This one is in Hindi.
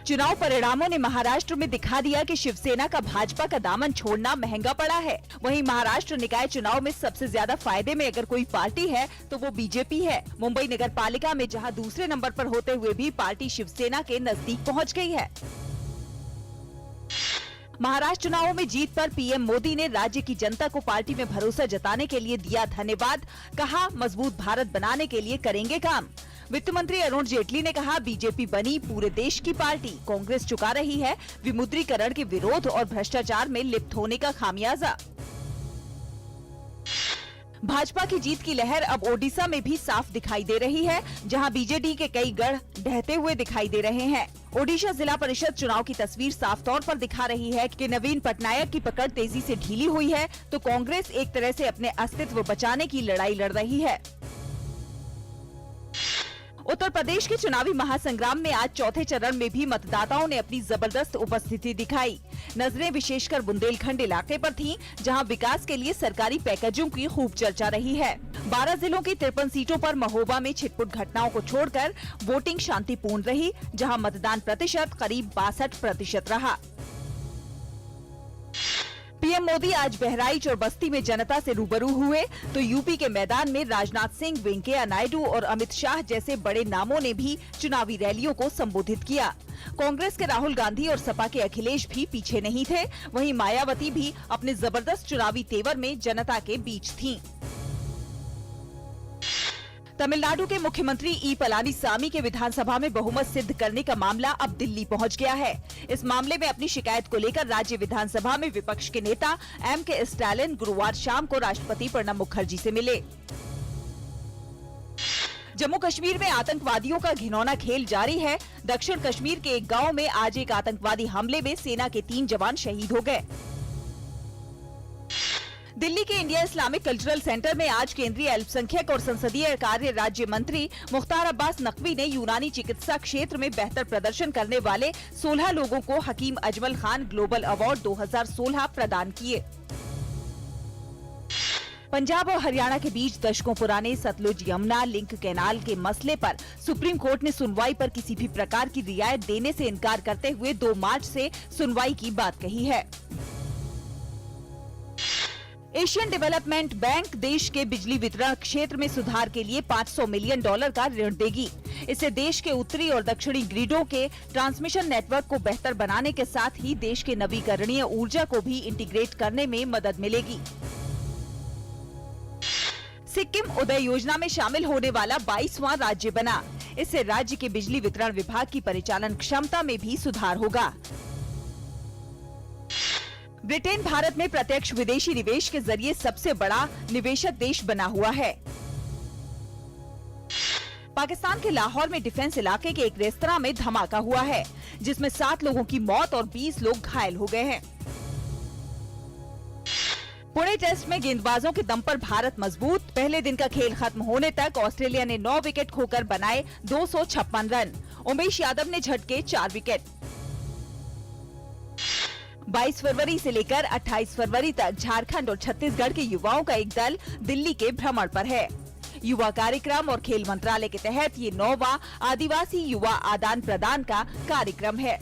चुनाव परिणामों ने महाराष्ट्र में दिखा दिया कि शिवसेना का भाजपा का दामन छोड़ना महंगा पड़ा है। वहीं महाराष्ट्र निकाय चुनाव में सबसे ज्यादा फायदे में अगर कोई पार्टी है तो वो बीजेपी है। मुंबई नगर पालिका में जहां दूसरे नंबर पर होते हुए भी पार्टी शिवसेना के नजदीक पहुंच गई है। महाराष्ट्र चुनावों में जीत पर पीएम मोदी ने राज्य की जनता को पार्टी में भरोसा जताने के लिए दिया धन्यवाद। कहा, मजबूत भारत बनाने के लिए करेंगे काम। वित्त मंत्री अरुण जेटली ने कहा, बीजेपी बनी पूरे देश की पार्टी, कांग्रेस चुका रही है विमुद्रीकरण के विरोध और भ्रष्टाचार में लिप्त होने का खामियाजा। भाजपा की जीत की लहर अब ओडिशा में भी साफ दिखाई दे रही है, जहां बीजेडी के कई गढ़ ढहते हुए दिखाई दे रहे हैं। ओडिशा जिला परिषद चुनाव की तस्वीर साफ तौर पर दिखा रही है कि नवीन पटनायक की पकड़ तेजी से ढीली हुई है, तो कांग्रेस एक तरह से अपने अस्तित्व बचाने की लड़ाई लड़ रही है। उत्तर प्रदेश के चुनावी महासंग्राम में आज चौथे चरण में भी मतदाताओं ने अपनी जबरदस्त उपस्थिति दिखाई। नजरें विशेषकर बुंदेलखंड इलाके पर थीं, जहां विकास के लिए सरकारी पैकेजों की खूब चर्चा रही है। 12 जिलों की 53 सीटों पर महोबा में छिटपुट घटनाओं को छोड़कर वोटिंग शांतिपूर्ण रही, जहां मतदान प्रतिशत करीब 62% रहा। पीएम मोदी आज बहराइच और बस्ती में जनता से रूबरू हुए, तो यूपी के मैदान में राजनाथ सिंह, वेंकैया नायडू और अमित शाह जैसे बड़े नामों ने भी चुनावी रैलियों को संबोधित किया। कांग्रेस के राहुल गांधी और सपा के अखिलेश भी पीछे नहीं थे। वहीं मायावती भी अपने जबरदस्त चुनावी तेवर में जनता के बीच थीं। तमिलनाडु के मुख्यमंत्री ई पलानीसामी के विधानसभा में बहुमत सिद्ध करने का मामला अब दिल्ली पहुंच गया है। इस मामले में अपनी शिकायत को लेकर राज्य विधानसभा में विपक्ष के नेता एम.के. स्टालिन गुरुवार शाम को राष्ट्रपति प्रणब मुखर्जी से मिले। जम्मू कश्मीर में आतंकवादियों का घिनौना खेल जारी है। दक्षिण कश्मीर के एक गांव में आज एक आतंकवादी हमले में सेना के 3 जवान शहीद हो गए। दिल्ली के इंडिया इस्लामिक कल्चरल सेंटर में आज केंद्रीय अल्पसंख्यक और संसदीय कार्य राज्य मंत्री मुख्तार अब्बास नकवी ने यूनानी चिकित्सा क्षेत्र में बेहतर प्रदर्शन करने वाले 16 लोगों को हकीम अजमल खान ग्लोबल अवार्ड 2016 प्रदान किए। पंजाब और हरियाणा के बीच दशकों पुराने सतलुज यमुना लिंक कैनाल के मसले पर सुप्रीम कोर्ट ने सुनवाई पर किसी भी प्रकार की रियायत देने से इनकार करते हुए 2 मार्च से सुनवाई की बात कही है। एशियन डेवलपमेंट बैंक देश के बिजली वितरण क्षेत्र में सुधार के लिए $500 मिलियन का ऋण देगी। इससे देश के उत्तरी और दक्षिणी ग्रिडों के ट्रांसमिशन नेटवर्क को बेहतर बनाने के साथ ही देश के नवीकरणीय ऊर्जा को भी इंटीग्रेट करने में मदद मिलेगी। सिक्किम उदय योजना में शामिल होने वाला 22वां राज्य बना। इससे राज्य के बिजली वितरण विभाग की परिचालन क्षमता में भी सुधार होगा। ब्रिटेन भारत में प्रत्यक्ष विदेशी निवेश के जरिए सबसे बड़ा निवेशक देश बना हुआ है। पाकिस्तान के लाहौर में डिफेंस इलाके के एक रेस्तरां में धमाका हुआ है, जिसमें 7 लोगों की मौत और 20 लोग घायल हो गए हैं। पुणे टेस्ट में गेंदबाजों के दम पर भारत मजबूत। पहले दिन का खेल खत्म होने तक ऑस्ट्रेलिया ने 9 विकेट खोकर बनाए 256 रन। उमेश यादव ने झटके 4 विकेट। 22 फरवरी से लेकर 28 फरवरी तक झारखंड और छत्तीसगढ़ के युवाओं का एक दल दिल्ली के भ्रमण पर है। युवा कार्यक्रम और खेल मंत्रालय के तहत ये 9वां आदिवासी युवा आदान प्रदान का कार्यक्रम है।